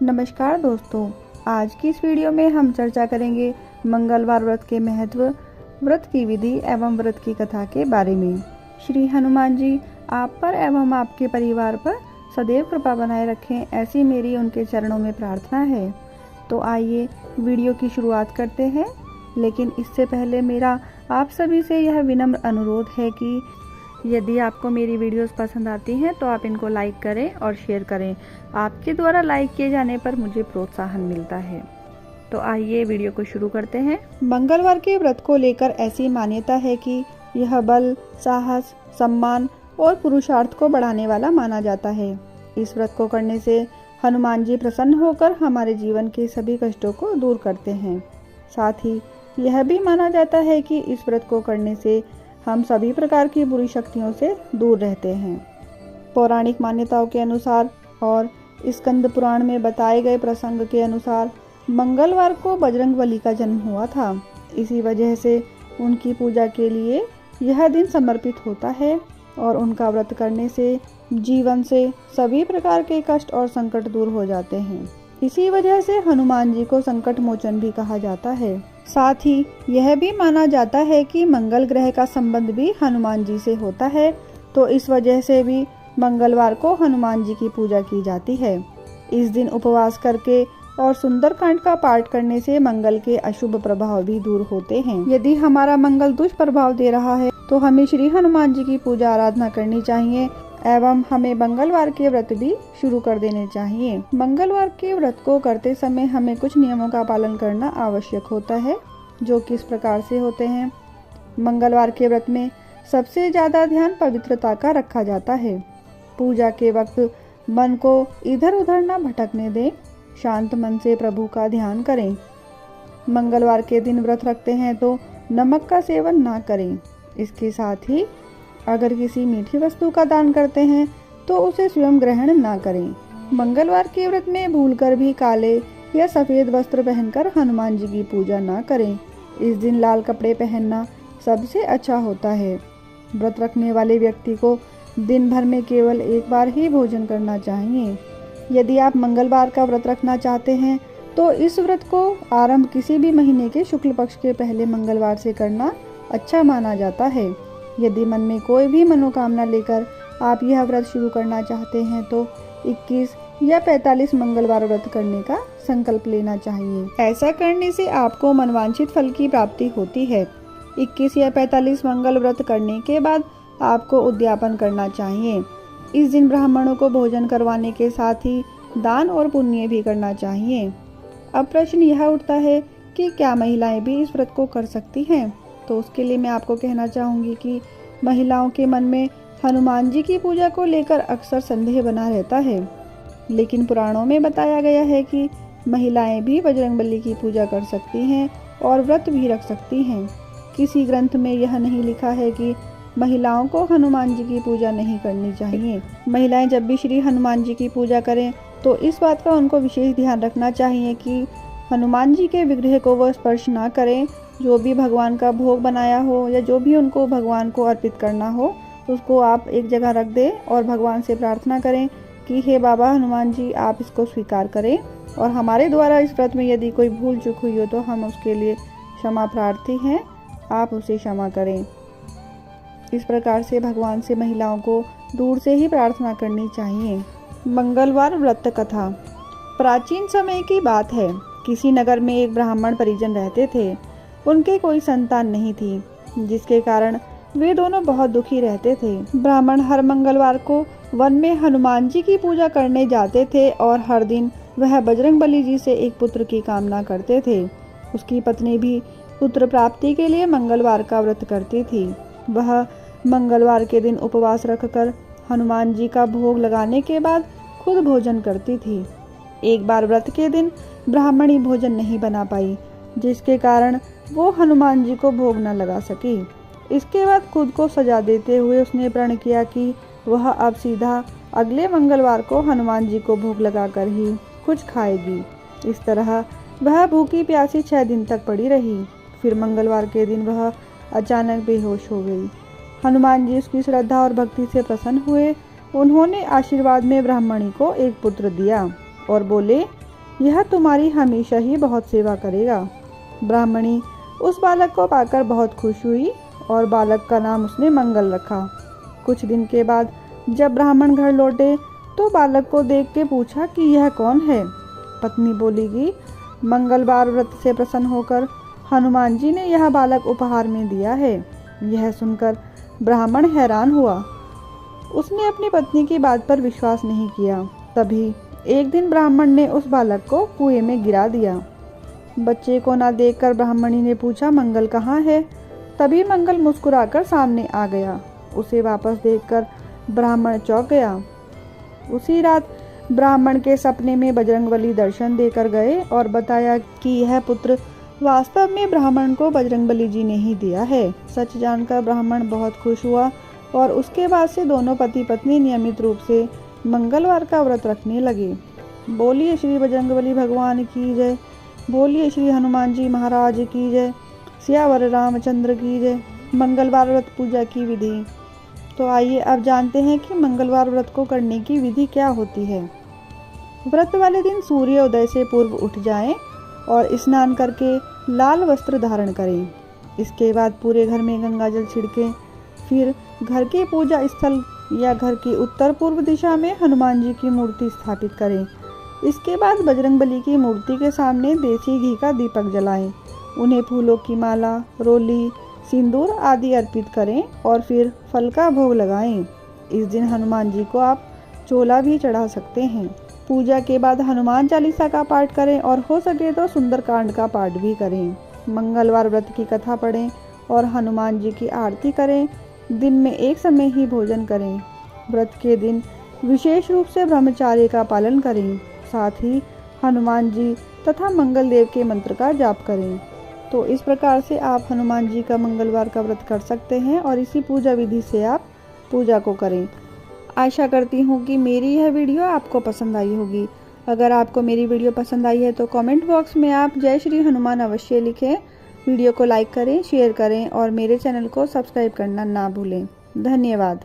नमस्कार दोस्तों, आज की इस वीडियो में हम चर्चा करेंगे मंगलवार व्रत के महत्व, व्रत की विधि एवं व्रत की कथा के बारे में। श्री हनुमान जी आप पर एवं आपके परिवार पर सदैव कृपा बनाए रखें, ऐसी मेरी उनके चरणों में प्रार्थना है। तो आइए वीडियो की शुरुआत करते हैं, लेकिन इससे पहले मेरा आप सभी से यह विनम्र अनुरोध है कि यदि आपको मेरी वीडियोस पसंद आती हैं तो आप इनको लाइक करें और शेयर करें। आपके द्वारा लाइक किए जाने पर मुझे प्रोत्साहन मिलता है। तो आइए वीडियो को शुरू करते हैं। मंगलवार के व्रत को लेकर ऐसी मान्यता है कि यह बल, साहस, सम्मान और पुरुषार्थ को बढ़ाने वाला माना जाता है। इस व्रत को करने से हनुमान जी प्रसन्न होकर हमारे जीवन के सभी कष्टों को दूर करते हैं। साथ ही यह भी माना जाता है कि इस व्रत को करने से हम सभी प्रकार की बुरी शक्तियों से दूर रहते हैं। पौराणिक मान्यताओं के अनुसार और स्कंद पुराण में बताए गए प्रसंग के अनुसार मंगलवार को बजरंगबली का जन्म हुआ था। इसी वजह से उनकी पूजा के लिए यह दिन समर्पित होता है और उनका व्रत करने से जीवन से सभी प्रकार के कष्ट और संकट दूर हो जाते हैं। इसी वजह से हनुमान जी को संकट मोचन भी कहा जाता है। साथ ही यह भी माना जाता है कि मंगल ग्रह का संबंध भी हनुमान जी से होता है, तो इस वजह से भी मंगलवार को हनुमान जी की पूजा की जाती है। इस दिन उपवास करके और सुंदरकांड का पाठ करने से मंगल के अशुभ प्रभाव भी दूर होते हैं। यदि हमारा मंगल दुष्प्रभाव दे रहा है तो हमें श्री हनुमान जी की पूजा आराधना करनी चाहिए एवं हमें मंगलवार के व्रत भी शुरू कर देने चाहिए। मंगलवार के व्रत को करते समय हमें कुछ नियमों का पालन करना आवश्यक होता है, जो किस प्रकार से होते हैं। मंगलवार के व्रत में सबसे ज्यादा ध्यान पवित्रता का रखा जाता है। पूजा के वक्त मन को इधर उधर न भटकने दें, शांत मन से प्रभु का ध्यान करें। मंगलवार के दिन व्रत रखते हैं तो नमक का सेवन ना करें। इसके साथ ही अगर किसी मीठी वस्तु का दान करते हैं तो उसे स्वयं ग्रहण ना करें। मंगलवार के व्रत में भूलकर भी काले या सफेद वस्त्र पहनकर हनुमान जी की पूजा ना करें। इस दिन लाल कपड़े पहनना सबसे अच्छा होता है। व्रत रखने वाले व्यक्ति को दिन भर में केवल एक बार ही भोजन करना चाहिए। यदि आप मंगलवार का व्रत रखना चाहते हैं तो इस व्रत को आरंभ किसी भी महीने के शुक्ल पक्ष के पहले मंगलवार से करना अच्छा माना जाता है। यदि मन में कोई भी मनोकामना लेकर आप यह व्रत शुरू करना चाहते हैं तो 21 या 45 मंगलवार व्रत करने का संकल्प लेना चाहिए। ऐसा करने से आपको मनवांछित फल की प्राप्ति होती है। 21 या 45 मंगल व्रत करने के बाद आपको उद्यापन करना चाहिए। इस दिन ब्राह्मणों को भोजन करवाने के साथ ही दान और पुण्य भी करना चाहिए। अब प्रश्न यह उठता है कि क्या महिलाएं भी इस व्रत को कर सकती हैं? तो उसके लिए मैं आपको कहना चाहूँगी कि महिलाओं के मन में हनुमान जी की पूजा को लेकर अक्सर संदेह बना रहता है, लेकिन पुराणों में बताया गया है कि महिलाएं भी बजरंगबली की पूजा कर सकती हैं और व्रत भी रख सकती हैं। किसी ग्रंथ में यह नहीं लिखा है कि महिलाओं को हनुमान जी की पूजा नहीं करनी चाहिए। महिलाएं जब भी श्री हनुमान जी की पूजा करें तो इस बात का उनको विशेष ध्यान रखना चाहिए कि हनुमान जी के विग्रह को वह स्पर्श ना करें। जो भी भगवान का भोग बनाया हो या जो भी उनको भगवान को अर्पित करना हो उसको आप एक जगह रख दें और भगवान से प्रार्थना करें कि हे बाबा हनुमान जी, आप इसको स्वीकार करें और हमारे द्वारा इस व्रत में यदि कोई भूल चूक हुई हो तो हम उसके लिए क्षमा प्रार्थी हैं, आप उसे क्षमा करें। इस प्रकार से भगवान से महिलाओं को दूर से ही प्रार्थना करनी चाहिए। मंगलवार व्रत कथा। प्राचीन समय की बात है। किसी नगर में एक ब्राह्मण परिजन रहते थे। उनके कोई संतान नहीं थी, जिसके कारण वे दोनों बहुत दुखी रहते थे। ब्राह्मण हर मंगलवार को वन में हनुमान जी की पूजा करने जाते थे और हर दिन वह बजरंगबली जी से एक पुत्र की कामना करते थे। उसकी पत्नी भी पुत्र प्राप्ति के लिए मंगलवार का व्रत करती थी। वह मंगलवार के दिन उपवास रखकर हनुमान जी का भोग लगाने के बाद खुद भोजन करती थी। एक बार व्रत के दिन ब्राह्मणी भोजन नहीं बना पाई, जिसके कारण वो हनुमान जी को भोग न लगा सकी। इसके बाद खुद को सजा देते हुए उसने प्रण किया कि वह अब सीधा अगले मंगलवार को हनुमान जी को भोग लगाकर ही कुछ खाएगी। इस तरह वह भूखी प्यासी 6 दिन तक पड़ी रही। फिर मंगलवार के दिन वह अचानक बेहोश हो गई। हनुमान जी उसकी श्रद्धा और भक्ति से प्रसन्न हुए। उन्होंने आशीर्वाद में ब्राह्मणी को एक पुत्र दिया और बोले, यह तुम्हारी हमेशा ही बहुत सेवा करेगा। ब्राह्मणी उस बालक को पाकर बहुत खुश हुई और बालक का नाम उसने मंगल रखा। कुछ दिन के बाद जब ब्राह्मण घर लौटे तो बालक को देख के पूछा कि यह कौन है। पत्नी बोली कि मंगलवार व्रत से प्रसन्न होकर हनुमान जी ने यह बालक उपहार में दिया है। यह सुनकर ब्राह्मण हैरान हुआ। उसने अपनी पत्नी की बात पर विश्वास नहीं किया। तभी एक दिन ब्राह्मण ने उस बालक को कुएं में गिरा दिया। बच्चे को ना देखकर ब्राह्मणी ने पूछा मंगल कहाँ है। तभी मंगल मुस्कुराकर सामने आ गया। उसे वापस देखकर ब्राह्मण चौंक गया। उसी रात ब्राह्मण के सपने में बजरंगबली दर्शन देकर गए और बताया कि यह पुत्र वास्तव में ब्राह्मण को बजरंगबली जी ने ही दिया है। सच जानकर ब्राह्मण बहुत खुश हुआ और उसके बाद से दोनों पति पत्नी नियमित रूप से मंगलवार का व्रत रखने लगे। बोलिए श्री बजरंगबली भगवान की जय। बोलिए श्री हनुमान जी महाराज की जय। सियावर रामचंद्र की जय। मंगलवार व्रत पूजा की विधि। तो आइए अब जानते हैं कि मंगलवार व्रत को करने की विधि क्या होती है। व्रत वाले दिन सूर्योदय से पूर्व उठ जाएं और स्नान करके लाल वस्त्र धारण करें। इसके बाद पूरे घर में गंगा जल छिड़कें। फिर घर के पूजा स्थल या घर की उत्तर पूर्व दिशा में हनुमान जी की मूर्ति स्थापित करें। इसके बाद बजरंगबली की मूर्ति के सामने देसी घी का दीपक जलाएं। उन्हें फूलों की माला, रोली, सिंदूर आदि अर्पित करें और फिर फल का भोग लगाएं। इस दिन हनुमान जी को आप चोला भी चढ़ा सकते हैं। पूजा के बाद हनुमान चालीसा का पाठ करें और हो सके तो सुंदरकांड का पाठ भी करें। मंगलवार व्रत की कथा पढ़ें और हनुमान जी की आरती करें। दिन में एक समय ही भोजन करें। व्रत के दिन विशेष रूप से ब्रह्मचार्य का पालन करें। साथ ही हनुमान जी तथा मंगल देव के मंत्र का जाप करें। तो इस प्रकार से आप हनुमान जी का मंगलवार का व्रत कर सकते हैं और इसी पूजा विधि से आप पूजा को करें। आशा करती हूँ कि मेरी यह वीडियो आपको पसंद आई होगी। अगर आपको मेरी वीडियो पसंद आई है तो कमेंट बॉक्स में आप जय श्री हनुमान अवश्य लिखें। वीडियो को लाइक करें, शेयर करें और मेरे चैनल को सब्सक्राइब करना ना भूलें। धन्यवाद।